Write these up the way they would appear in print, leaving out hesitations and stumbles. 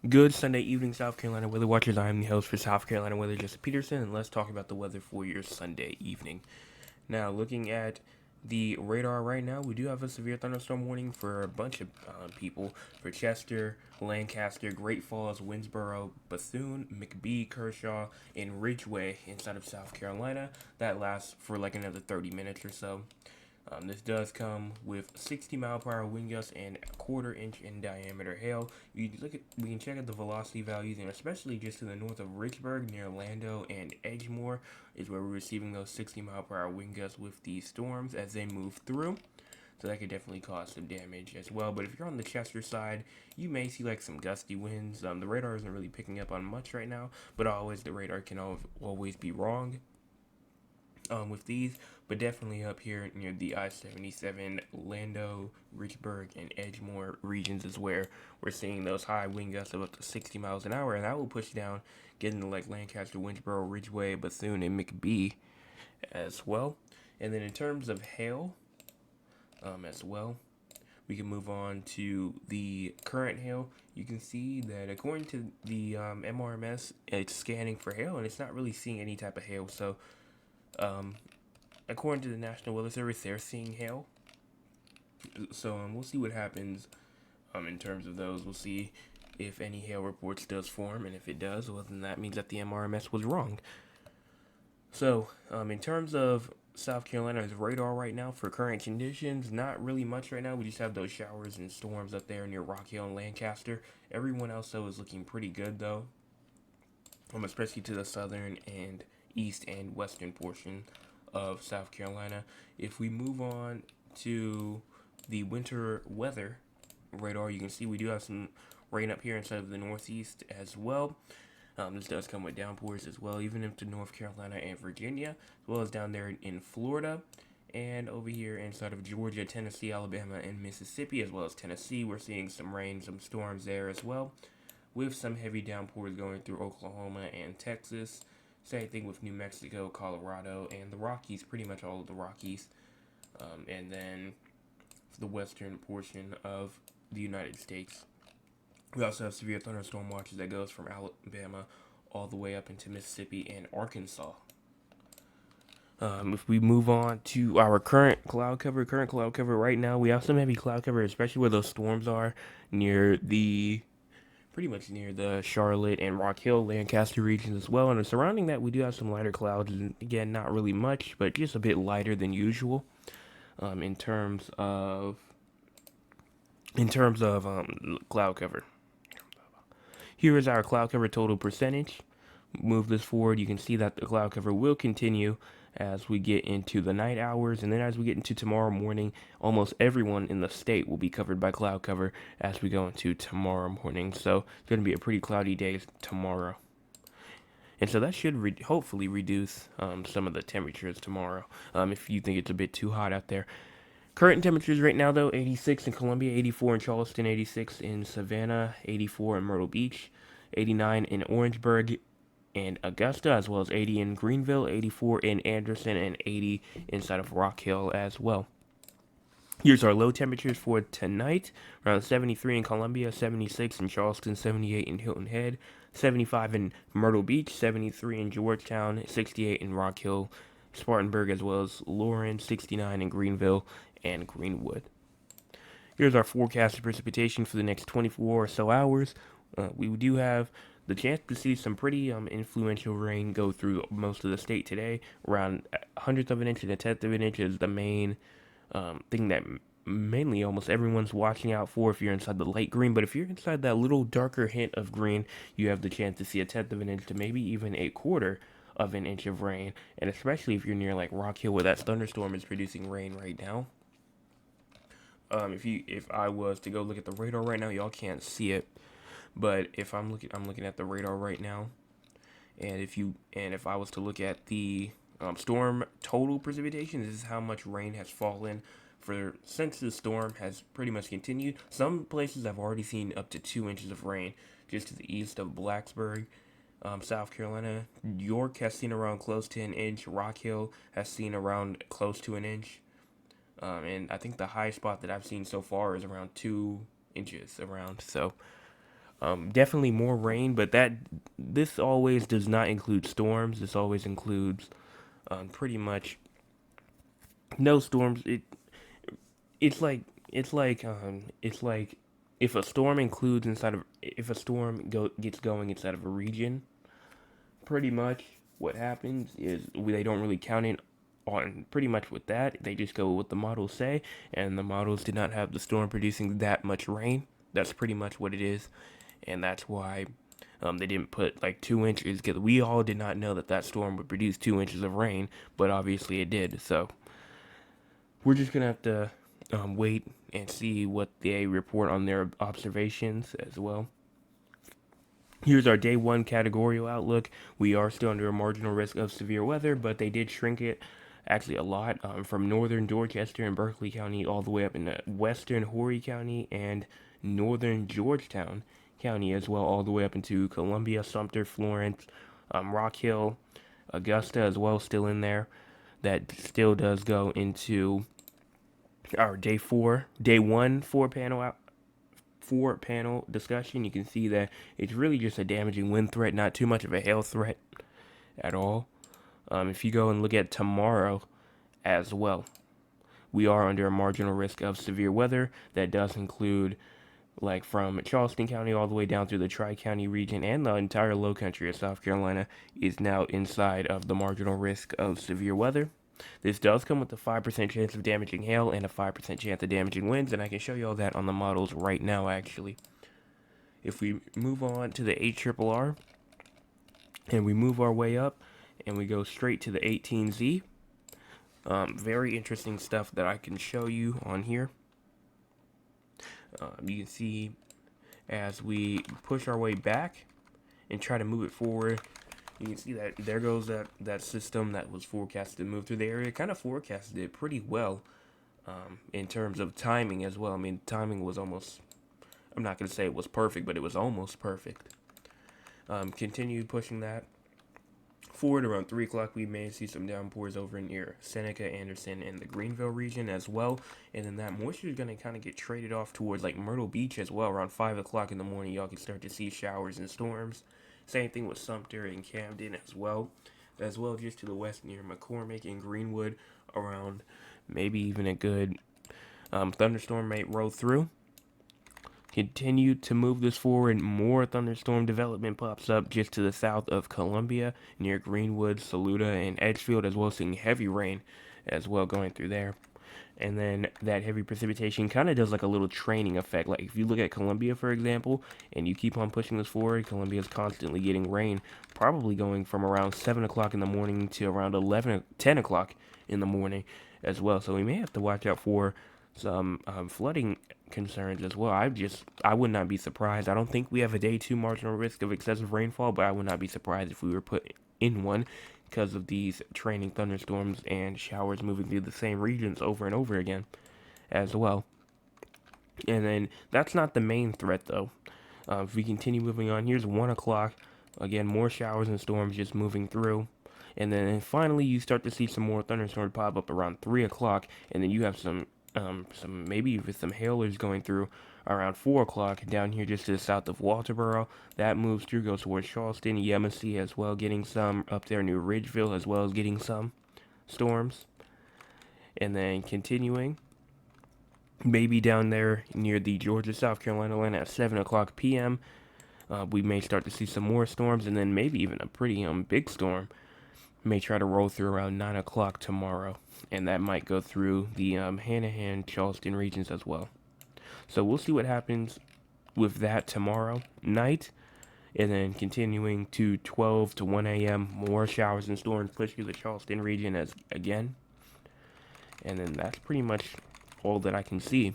Good Sunday evening, South Carolina weather watchers. I am the host for South Carolina Weather, Jesse Peterson, and let's talk about the weather for your Sunday evening. Now, looking at the radar right now, we do have a severe thunderstorm warning for a bunch of people for Chester, Lancaster, Great Falls, Winnsboro, Bethune, McBee, Kershaw, and Ridgeway inside of South Carolina. That lasts for like another 30 minutes or so. This does come with 60-mile-per-hour wind gusts and a quarter-inch in diameter hail. We can check out the velocity values, and especially just to the north of Richburg, near Lando and Edgemoor, is where we're receiving those 60-mile-per-hour wind gusts with these storms as they move through. So that could definitely cause some damage as well. But if you're on the Chester side, you may see like some gusty winds. The radar isn't really picking up on much right now, but always the radar can always be wrong with these, but definitely up here near the I-77, Lando, Richburg, and Edgemoor regions is where we're seeing those high wind gusts of up to 60 miles an hour, and that will push down, getting to like Lancaster, Winnsboro, Ridgeway, Bethune, and McBee as well. And then in terms of hail, as well, we can move on to the current hail. You can see that according to the MRMS, it's scanning for hail, and it's not really seeing any type of hail. So um, according to the National Weather Service, they're seeing hail. So we'll see what happens in terms of those. We'll see if any hail reports does form, and if it does, well, then that means that the MRMS was wrong. So in terms of South Carolina's radar right now for current conditions, not really much right now. We just have those showers and storms up there near Rock Hill and Lancaster. Everyone else, though, is looking pretty good, though, especially to the southern and east and western portion of South Carolina. If we move on to the winter weather radar, you can see we do have some rain up here inside of the northeast as well. This does come with downpours as well, even into North Carolina and Virginia, as well as down there in Florida. And over here inside of Georgia, Tennessee, Alabama, and Mississippi, as well as Tennessee, we're seeing some rain, some storms there as well, with some heavy downpours going through Oklahoma and Texas. Same thing with New Mexico, Colorado, and the Rockies, pretty much all of the Rockies. And then the western portion of the United States. We also have severe thunderstorm watches that goes from Alabama all the way up into Mississippi and Arkansas. If we move on to our current cloud cover right now, we have some heavy cloud cover, especially where those storms are pretty much near the Charlotte and Rock Hill, Lancaster regions as well. And surrounding that, we do have some lighter clouds, and again, not really much, but just a bit lighter than usual. In terms of cloud cover. Here is our cloud cover total percentage. Move this forward, you can see that the cloud cover will continue as we get into the night hours, and then as we get into tomorrow morning, almost everyone in the state will be covered by cloud cover as we go into tomorrow morning. So it's going to be a pretty cloudy day tomorrow. And so that should hopefully reduce some of the temperatures tomorrow if you think it's a bit too hot out there. Current temperatures right now, though, 86 in Columbia, 84 in Charleston, 86 in Savannah, 84 in Myrtle Beach, 89 in Orangeburg and Augusta, as well as 80 in Greenville, 84 in Anderson, and 80 inside of Rock Hill as well. Here's our low temperatures for tonight. Around 73 in Columbia, 76 in Charleston, 78 in Hilton Head, 75 in Myrtle Beach, 73 in Georgetown, 68 in Rock Hill, Spartanburg, as well as Lauren, 69 in Greenville and Greenwood. Here's our forecasted precipitation for the next 24 or so hours. We do have the chance to see some pretty influential rain go through most of the state today. Around a hundredth of an inch and a tenth of an inch is the main thing that mainly almost everyone's watching out for if you're inside the light green. But if you're inside that little darker hint of green, you have the chance to see a tenth of an inch to maybe even a quarter of an inch of rain. And especially if you're near like Rock Hill, where that thunderstorm is producing rain right now. If I was to go look at the radar right now, y'all can't see it, but if I'm looking at the radar right now, and if I was to look at the storm total precipitation, this is how much rain has fallen since the storm has pretty much continued. Some places have already seen up to 2 inches of rain just to the east of Blacksburg, South Carolina. York has seen around close to an inch. Rock Hill has seen around close to an inch. And I think the high spot that I've seen so far is around 2 inches around. So Definitely more rain, but this always does not include storms. This always includes pretty much no storms. It's like it's like if a storm includes inside of if a storm gets going inside of a region, pretty much what happens is they don't really count it on pretty much with that. They just go with what the models say, and the models did not have the storm producing that much rain. That's pretty much what it is, and that's why they didn't put like 2 inches because we all did not know that that storm would produce 2 inches of rain, but obviously it did. So we're just gonna have to wait and see what they report on their observations as well. Here's our day one categorical outlook. We are still under a marginal risk of severe weather, but they did shrink it actually a lot from northern Dorchester and Berkeley County all the way up into western Horry County and northern Georgetown County as well, all the way up into Columbia, Sumter, Florence, Rock Hill, Augusta as well, still in there. That still does go into our day one four panel discussion. You can see that it's really just a damaging wind threat, not too much of a hail threat at all. If you go and look at tomorrow as well, we are under a marginal risk of severe weather. That does include like from Charleston County all the way down through the Tri-County region, and the entire low country of South Carolina is now inside of the marginal risk of severe weather. This does come with a 5% chance of damaging hail and a 5% chance of damaging winds, and I can show you all that on the models right now, actually. If we move on to the HRRR, and we move our way up, and we go straight to the 18Z, very interesting stuff that I can show you on here. You can see as we push our way back and try to move it forward, you can see that there goes that system that was forecasted to move through the area. Kind of forecasted it pretty well in terms of timing as well. I mean, timing was almost, I'm not going to say it was perfect, but it was almost perfect. Continue pushing that forward. Around 3 o'clock, we may see some downpours over near Seneca, Anderson, and the Greenville region as well. And then that moisture is going to kind of get traded off towards like Myrtle Beach as well. Around 5 o'clock in the morning, y'all can start to see showers and storms. Same thing with Sumter and Camden as well just to the west near McCormick and Greenwood. Around maybe even a good thunderstorm might roll through. Continue to move this forward. More thunderstorm development pops up just to the south of Columbia near Greenwood, Saluda, and Edgefield, as well as seeing heavy rain as well going through there. And then that heavy precipitation kind of does like a little training effect. Like if you look at Columbia, for example, and you keep on pushing this forward, Columbia is constantly getting rain, probably going from around 7 o'clock in the morning to around 10 o'clock in the morning as well. So we may have to watch out for some flooding concerns as well. I would not be surprised. I don't think we have a day 2 marginal risk of excessive rainfall, but I would not be surprised if we were put in one because of these training thunderstorms and showers moving through the same regions over and over again as well. And then that's not the main threat though. If we continue moving on, here's 1 o'clock. Again, more showers and storms just moving through. And then finally you start to see some more thunderstorms pop up around 3 o'clock, and then you have some maybe even some hailers going through around 4 o'clock down here just to the south of Walterboro. That moves through, goes towards Charleston, Yemassee as well, getting some up there near Ridgeville as well as getting some storms. And then continuing, maybe down there near the Georgia-South Carolina line at 7 o'clock p.m., we may start to see some more storms, and then maybe even a pretty big storm may try to roll through around 9 o'clock tomorrow, and that might go through the Hanahan, Charleston regions as well. So we'll see what happens with that tomorrow night, and then continuing to 12 to 1 a.m., more showers and storms push through the Charleston region as again, and then that's pretty much all that I can see.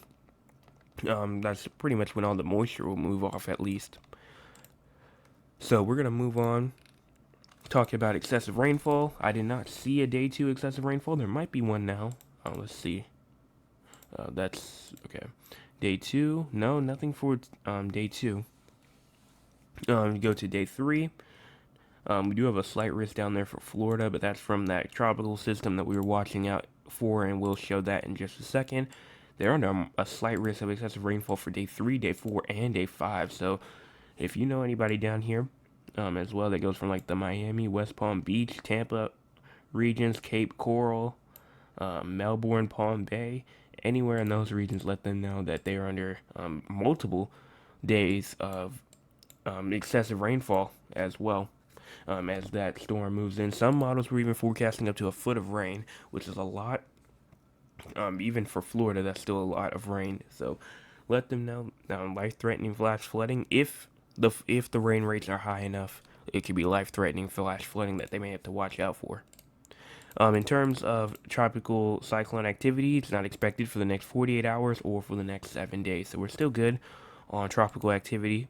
That's pretty much when all the moisture will move off at least. So we're going to move on. Talking about excessive rainfall, I did not see a day 2 excessive rainfall. There might be one now. Let's see. That's okay. Day 2, no, nothing for day 2. Go to day 3. We do have a slight risk down there for Florida, but that's from that tropical system that we were watching out for, and we'll show that in just a second. They're under a slight risk of excessive rainfall for day 3, day 4, and day 5. So if you know anybody down here, as well, that goes from like the Miami, West Palm Beach, Tampa regions, Cape Coral, Melbourne, Palm Bay, anywhere in those regions, let them know that they are under multiple days of excessive rainfall as well. As that storm moves in, some models were even forecasting up to a foot of rain, which is a lot. Even for Florida, that's still a lot of rain. So let them know, life-threatening flash flooding. If the rain rates are high enough, it could be life-threatening flash flooding that they may have to watch out for. In terms of tropical cyclone activity, it's not expected for the next 48 hours or for the next 7 days. So we're still good on tropical activity.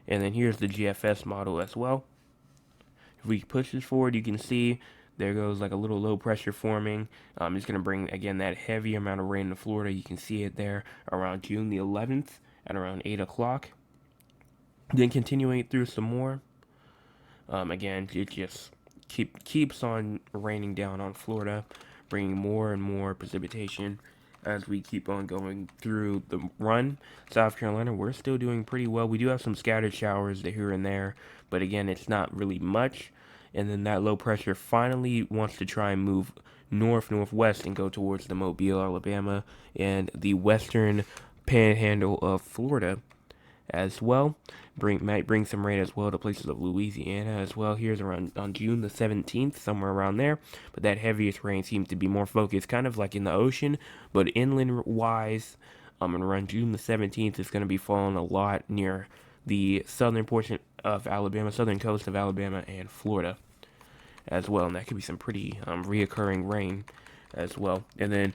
And then here's the GFS model as well. If we push this forward, you can see there goes like a little low pressure forming. It's going to bring, again, that heavy amount of rain to Florida. You can see it there around June the 11th at around 8 o'clock. Then continuing through some more. Again, it just keeps on raining down on Florida, bringing more and more precipitation as we keep on going through the run. South Carolina, we're still doing pretty well. We do have some scattered showers here and there, but again, it's not really much. And then that low pressure finally wants to try and move northwest and go towards the Mobile, Alabama, and the western panhandle of Florida as well. Might bring some rain as well to places of Louisiana as well. Here's around on June the 17th, somewhere around there. But that heaviest rain seems to be more focused kind of like in the ocean, but inland wise. And around June the 17th, it's going to be falling a lot near the southern portion of Alabama, southern coast of Alabama and Florida as well. And that could be some pretty reoccurring rain as well. And then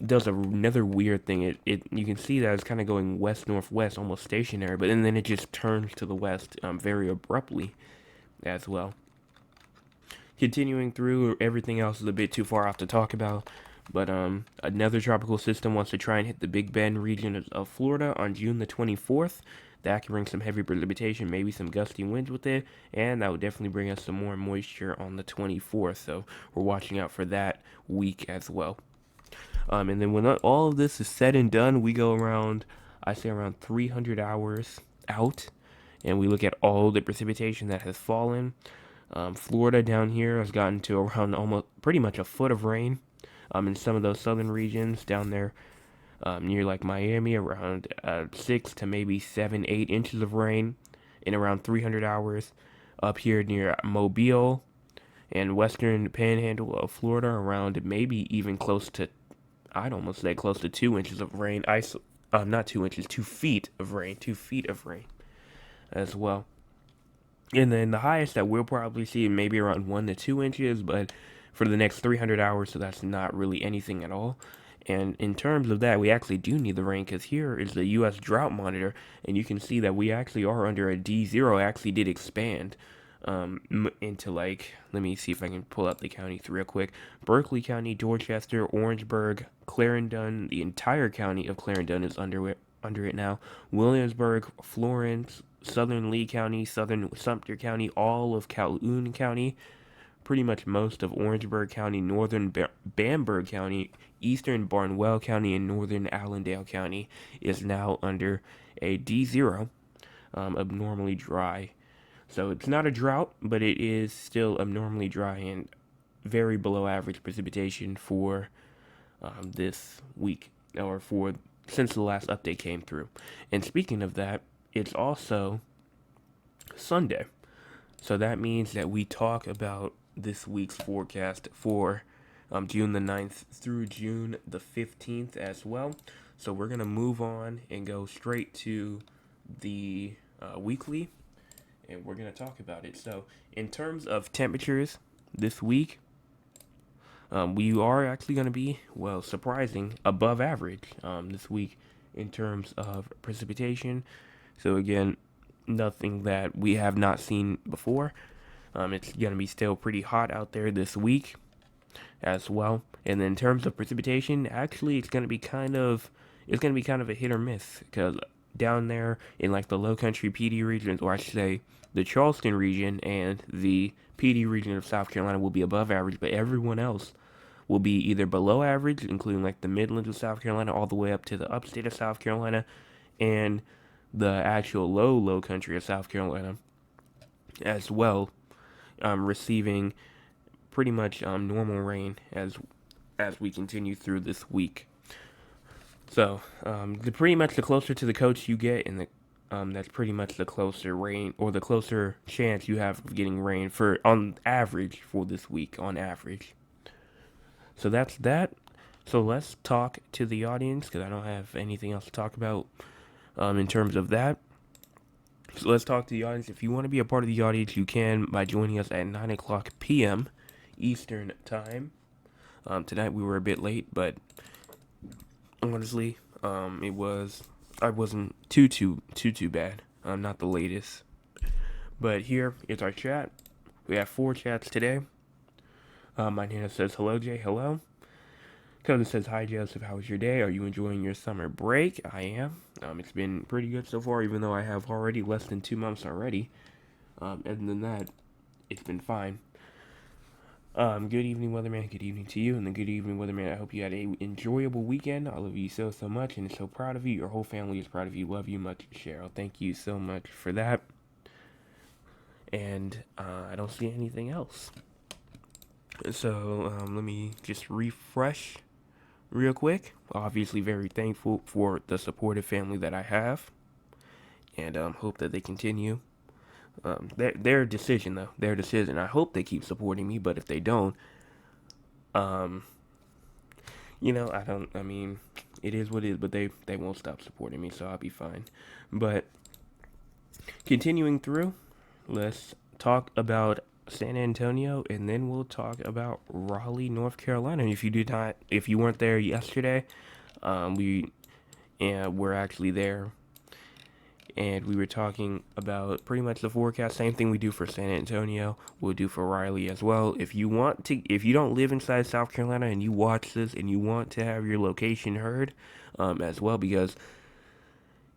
does another weird thing. It you can see that it's kind of going west-northwest, almost stationary, but then it just turns to the west very abruptly as well. Continuing through, everything else is a bit too far off to talk about, but another tropical system wants to try and hit the Big Bend region of Florida on June the 24th. That can bring some heavy precipitation, maybe some gusty winds with it, and that would definitely bring us some more moisture on the 24th, so we're watching out for that week as well. And then when all of this is said and done, we go around, I say around 300 hours out, and we look at all the precipitation that has fallen. Florida down here has gotten to around almost pretty much a foot of rain. In some of those southern regions down there, near like Miami, around 6 to maybe 7, 8 inches of rain in around 300 hours. Up here near Mobile and western panhandle of Florida, around maybe even close to, I'd almost say close to 2 inches of rain. Not 2 inches, 2 feet of rain. 2 feet of rain as well. And then the highest that we'll probably see maybe around 1 to 2 inches, but for the next 300 hours, so that's not really anything at all. And in terms of that, we actually do need the rain, because here is the U.S. Drought Monitor, and you can see that we actually are under a D0. It actually did expand into, like, let me see if I can pull out the counties real quick. Berkeley County, Dorchester, Orangeburg, Clarendon, the entire county of Clarendon is under it now. Williamsburg, Florence, Southern Lee County, Southern Sumter County, all of Calhoun County, pretty much most of Orangeburg County, Northern Bamberg County, Eastern Barnwell County, and Northern Allendale County is now under a D0, abnormally dry. So it's not a drought, but it is still abnormally dry and very below average precipitation for this week, or for since the last update came through. And speaking of that, it's also Sunday. So that means that we talk about this week's forecast for June the 9th through June the 15th as well. So we're going to move on and go straight to the weekly, and we're going to talk about it. So in terms of temperatures this week, we are actually going to be, well, surprising, above average this week in terms of precipitation. So again, nothing that we have not seen before. It's going to be still pretty hot out there this week as well. And then in terms of precipitation, actually it's going to be kind of a hit or miss, because down there in like the low country PD regions, or I should say the Charleston region and the PD region of South Carolina, will be above average, but everyone else will be either below average, including like the Midlands of South Carolina all the way up to the upstate of South Carolina, and the actual low country of South Carolina as well, receiving pretty much normal rain as we continue through this week. So, pretty much the closer to the coast you get, and that's pretty much the closer rain or the closer chance you have of getting rain for on average for this week on average. So that's that. So let's talk to the audience because I don't have anything else to talk about in terms of that. So let's talk to the audience. If you want to be a part of the audience, you can by joining us at 9 o'clock p.m. Eastern Time. Tonight we were a bit late, but honestly, I wasn't too bad. I'm not the latest. But here is our chat. We have 4 chats today. My Nana says, hello, Jay, hello. Conan says, hi, Joseph, how was your day? Are you enjoying your summer break? I am. It's been pretty good so far, even though I have already less than 2 months already. Other than that, it's been fine. Good evening, Weatherman. Good evening to you. And then good evening, Weatherman. I hope you had an enjoyable weekend. I love you so much and so proud of you. Your whole family is proud of you. Love you much, Cheryl. Thank you so much for that. And I don't see anything else. So let me just refresh real quick. Obviously, very thankful for the supportive family that I have. And hope that they continue. Their decision, though. Their decision. I hope they keep supporting me, but if they don't, I mean, it is what it is, but they won't stop supporting me, so I'll be fine. But continuing through, let's talk about San Antonio, and then we'll talk about Raleigh, North Carolina. If you weren't there yesterday, we're actually there. And we were talking about pretty much the forecast. Same thing we do for San Antonio, we'll do for Raleigh as well. If you don't live inside South Carolina and you watch this and you want to have your location heard, as well, because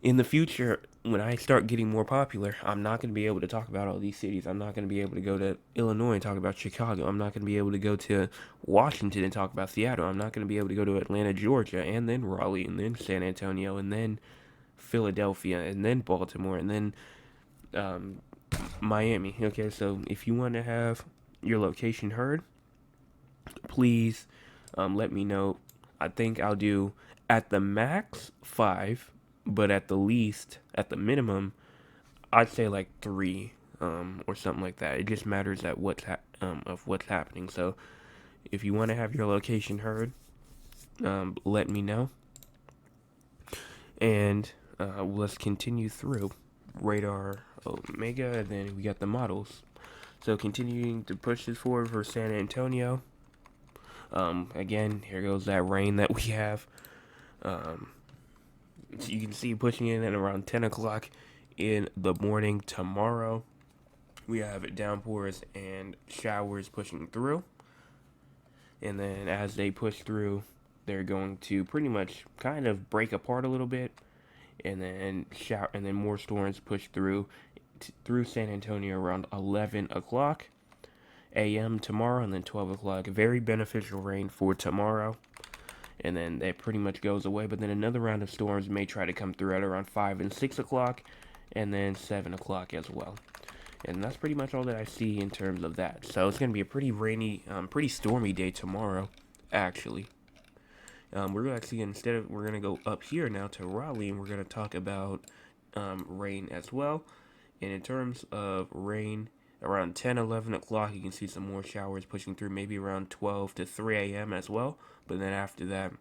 in the future, when I start getting more popular, I'm not going to be able to talk about all these cities. I'm not going to be able to go to Illinois and talk about Chicago. I'm not going to be able to go to Washington and talk about Seattle. I'm not going to be able to go to Atlanta, Georgia, and then Raleigh, and then San Antonio, and then Philadelphia, and then Baltimore, and then Miami. Okay, so if you want to have your location heard, please let me know. I think I'll do at the max 5, but at the minimum, I'd say like 3 or something like that. It just matters at what's happening. So if you want to have your location heard, let me know. And let's continue through Radar Omega, and then we got the models. So continuing to push this forward for San Antonio. Again, here goes that rain that we have. So you can see pushing in at around 10 o'clock in the morning tomorrow. We have downpours and showers pushing through. And then as they push through, they're going to pretty much kind of break apart a little bit, and then more storms push through San Antonio around 11 o'clock a.m. tomorrow, and then 12 o'clock. Very beneficial rain for tomorrow, and then that pretty much goes away. But then another round of storms may try to come through at around 5 and 6 o'clock, and then 7 o'clock as well. And that's pretty much all that I see in terms of that. So it's going to be a pretty rainy, pretty stormy day tomorrow, actually. We're going to go up here now to Raleigh, and we're going to talk about rain as well. And in terms of rain, around 10, 11 o'clock, you can see some more showers pushing through, maybe around 12 to 3 a.m. as well. But then after that,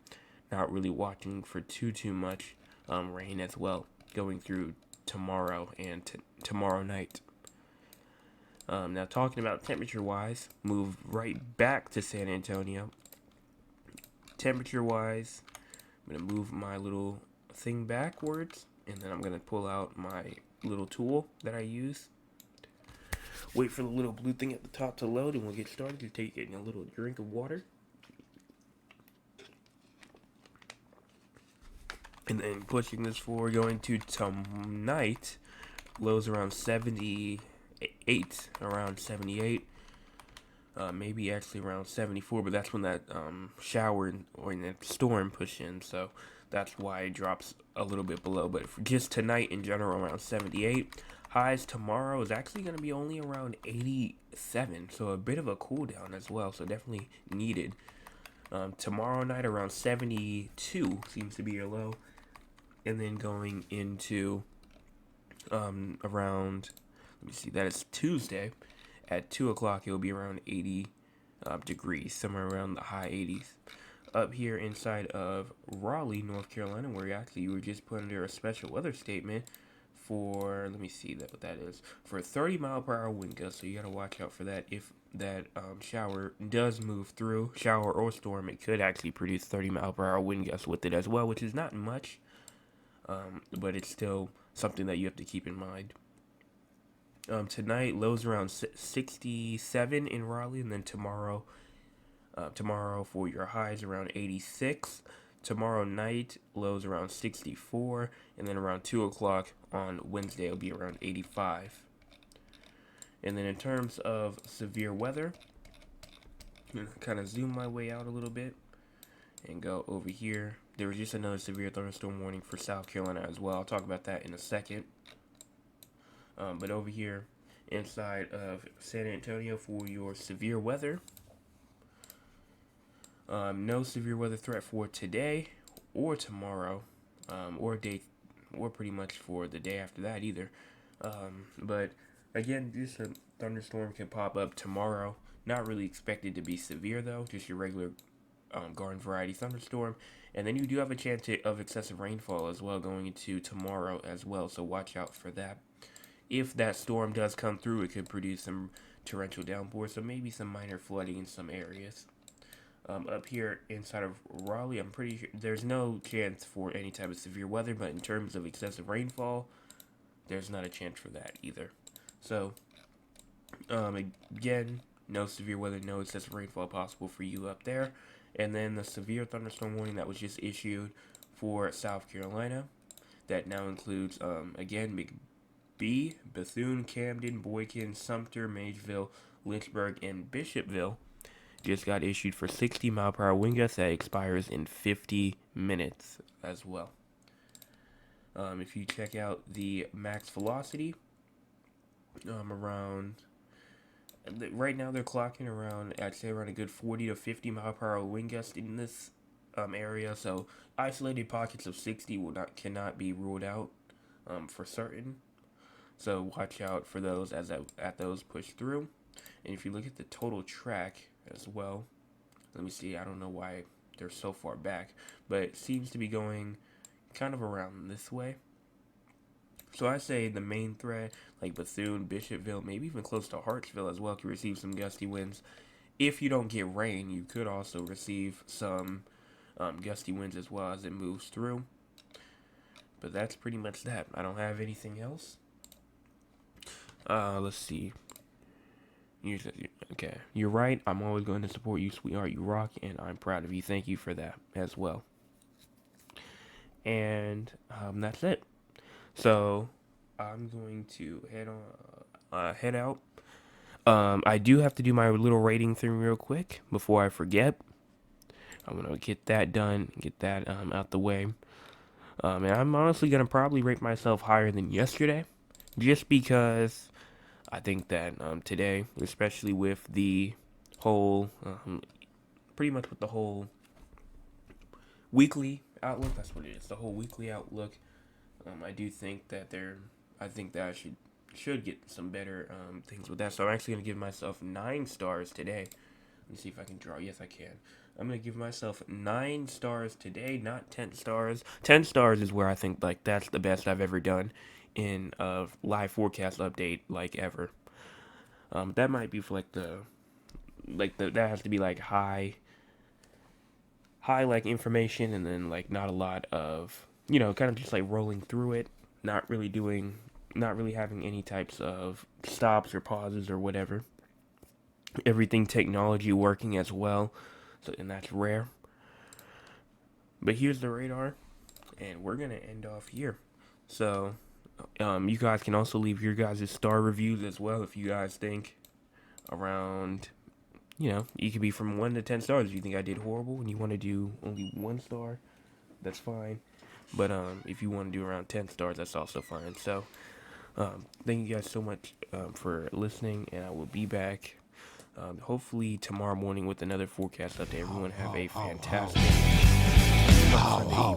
not really watching for too much rain as well, going through tomorrow and tomorrow night. Now, talking about temperature-wise, move right back to San Antonio. Temperature-wise, I'm going to move my little thing backwards, and then I'm going to pull out my little tool that I use. Wait for the little blue thing at the top to load, and we'll get started. Just taking a little drink of water. And then pushing this forward, going to tonight, lows around 78, around 78. Maybe actually around 74, but that's when that shower or that storm pushed in. So That's why it drops a little bit below. But for just tonight in general, around 78. Highs tomorrow is actually going to be only around 87. So a bit of a cool down as well. So definitely needed. Tomorrow night around 72 seems to be your low. And then going into around, let me see, that is Tuesday. At 2 o'clock, it'll be around 80 degrees, somewhere around the high 80s. Up here inside of Raleigh, North Carolina, where you were just put under a special weather statement for, let me see what that is, for 30-mile-per-hour wind gusts. So you got to watch out for that. If that shower does move through, shower or storm, it could actually produce 30-mile-per-hour wind gusts with it as well, which is not much, but it's still something that you have to keep in mind. Tonight, lows around 67 in Raleigh, and then tomorrow for your highs around 86. Tomorrow night, lows around 64, and then around 2 o'clock on Wednesday, it'll be around 85. And then in terms of severe weather, I'm going to kind of zoom my way out a little bit and go over here. There was just another severe thunderstorm warning for South Carolina as well. I'll talk about that in a second. But over here inside of San Antonio for your severe weather, no severe weather threat for today or tomorrow, or pretty much for the day after that either. But again, just a thunderstorm can pop up tomorrow. Not really expected to be severe though, just your regular garden variety thunderstorm. And then you do have a chance of excessive rainfall as well going into tomorrow as well, so watch out for that. If that storm does come through, it could produce some torrential downpours, so maybe some minor flooding in some areas. Up here inside of Raleigh, I'm pretty sure there's no chance for any type of severe weather, but in terms of excessive rainfall, there's not a chance for that either. So, again, no severe weather, no excessive rainfall possible for you up there. And then the severe thunderstorm warning that was just issued for South Carolina, that now includes, again, McBee, Bethune, Camden, Boykin, Sumter, Mageville, Lynchburg, and Bishopville, just got issued for 60-mile-per-hour wind gusts that expires in 50 minutes as well. If you check out the max velocity, right now they're clocking around, I'd say around a good 40 to 50 mile per hour wind gust in this area. So isolated pockets of 60 cannot be ruled out for certain. So watch out for those as those push through. And if you look at the total track as well, let me see. I don't know why they're so far back, but it seems to be going kind of around this way. So I say the main threat, like Bethune, Bishopville, maybe even close to Hartsville as well, can receive some gusty winds. If you don't get rain, you could also receive some gusty winds as well as it moves through. But that's pretty much that. I don't have anything else. Let's see. Okay, you're right. I'm always going to support you, sweetheart. You rock, and I'm proud of you. Thank you for that as well. And that's it. So I'm going to head out. I do have to do my little rating thing real quick before I forget. I'm gonna get that done, get that out the way. And I'm honestly gonna probably rate myself higher than yesterday, just because I think that today, especially with the whole, pretty much with the whole weekly outlook, that's what it is. The whole weekly outlook. I do think that I think that I should get some better things with that. So I'm actually gonna give myself 9 stars today. Let's see if I can draw. Yes, I can. I'm gonna give myself 9 stars today, not 10 stars. 10 stars is where I think like that's the best I've ever done in a live forecast update like ever. That might be for that has to be like high like information, and then like not a lot of, kind of just like rolling through it, not really having any types of stops or pauses or whatever. Everything technology working as well, and that's rare. But here's the radar, and we're gonna end off here. So, you guys can also leave your guys' star reviews as well if you guys think around, you could be from 1 to 10 stars if you think I did horrible and you want to do only 1 star. that's fine. But if you want to do around 10 stars, that's also fine. So thank you guys so much for listening, and I will be back hopefully tomorrow morning with another forecast update. Everyone have a fantastic Sunday evening.